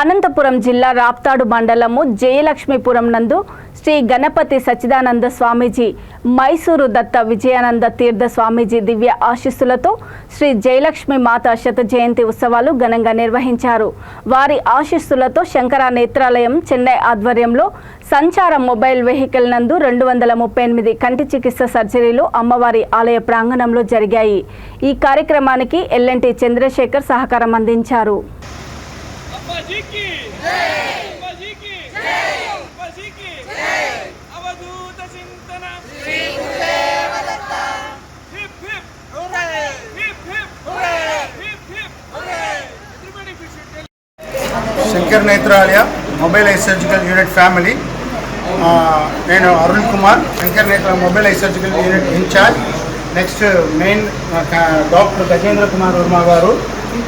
అనంతపురం జిల్లా రాప్తాడు మండలము జయలక్ష్మీపురం నందు శ్రీ గణపతి సచ్చిదానంద స్వామీజీ మైసూరు దత్త విజయానంద తీర్థ స్వామీజీ దివ్య ఆశీస్సులతో శ్రీ జయలక్ష్మి మాత శత జయంతి ఉత్సవాలు ఘనంగా నిర్వహించారు. వారి ఆశీస్సులతో శంకర నేత్రాలయం చెన్నై ఆధ్వర్యంలో సంచార మొబైల్ వెహికల్ నందు 238 కంటి చికిత్స సర్జరీలు అమ్మవారి ఆలయ ప్రాంగణంలో జరిగాయి. ఈ కార్యక్రమానికి ఎల్ఎన్టీ చంద్రశేఖర్ సహకారం అందించారు. Shankar Netralaya mobile eye surgical unit family. నేను Arun Kumar, Shankar Netra mobile eye surgical unit in charge. Next main doctor Gajendra Kumar Varma garu,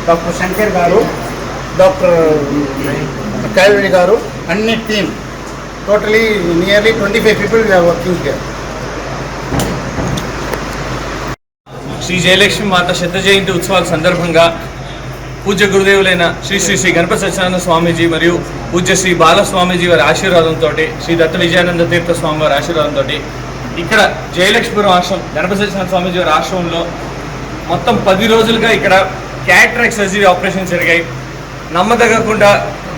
doctor Shankar garu, doctor Kailveni garu, అన్ని team totally nearly 25 people we are working here. Shri Jayalakshmi Mata శత జయంతి ఉత్సవాల సందర్భంగా పూజ్య గురుదేవులైన శ్రీ శ్రీ శ్రీ గణపతి సచ్చిదానంద స్వామీజీ మరియు పూజ్య శ్రీ బాలస్వామీజీ వారి ఆశీర్వాదంతో, శ్రీ దత్త విజయానంద తీర్థ స్వామి వారి ఆశీర్వాదంతో ఇక్కడ జయలక్ష్మీపురం ఆశ్రమం గణపతి సచ్చిదానంద స్వామీజీ వారి ఆశ్రమంలో మొత్తం 10 రోజులుగా ఇక్కడ క్యాటరాక్ట్ సర్జరీ ఆపరేషన్ జరిగాయి. నమ్మదగకుండా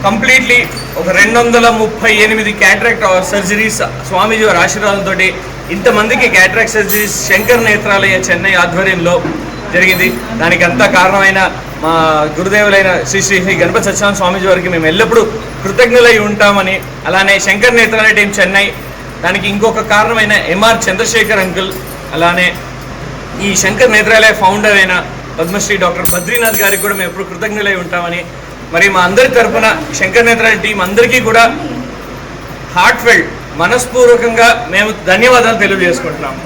కంప్లీట్లీ ఒక 238 క్యాటరాక్ట్ సర్జరీస్ స్వామీజీ వారి ఆశీర్వాదంతో ఇంతమందికి క్యాటరాక్ట్ సర్జరీస్ శంకర్ నేత్రాలయ చెన్నై ఆధ్వర్యంలో జరిగింది. దానికి అంతా కారణమైన మా గురుదేవులైన శ్రీ శ్రీ శ్రీ గణపతి సచ్చిదానంద స్వామీజీ వారికి మేము ఎల్లప్పుడూ కృతజ్ఞులై ఉంటామని, అలానే శంకర్ నేత్రాలయ టీం చెన్నై, దానికి ఇంకొక కారణమైన ఎంఆర్ చంద్రశేఖర్ అంకుల్, అలానే ఈ శంకర్ నేత్రాలయ ఫౌండర్ అయిన పద్మశ్రీ డాక్టర్ బద్రీనాథ్ గారికి కూడా మేము ఎప్పుడు కృతజ్ఞులై ఉంటామని, మరి మా అందరి తరఫున శంకర్ నేత్రాలయ టీం అందరికీ కూడా హార్ట్ఫెల్ట్ మనస్పూర్వకంగా మేము ధన్యవాదాలు తెలియజేసుకుంటున్నాము.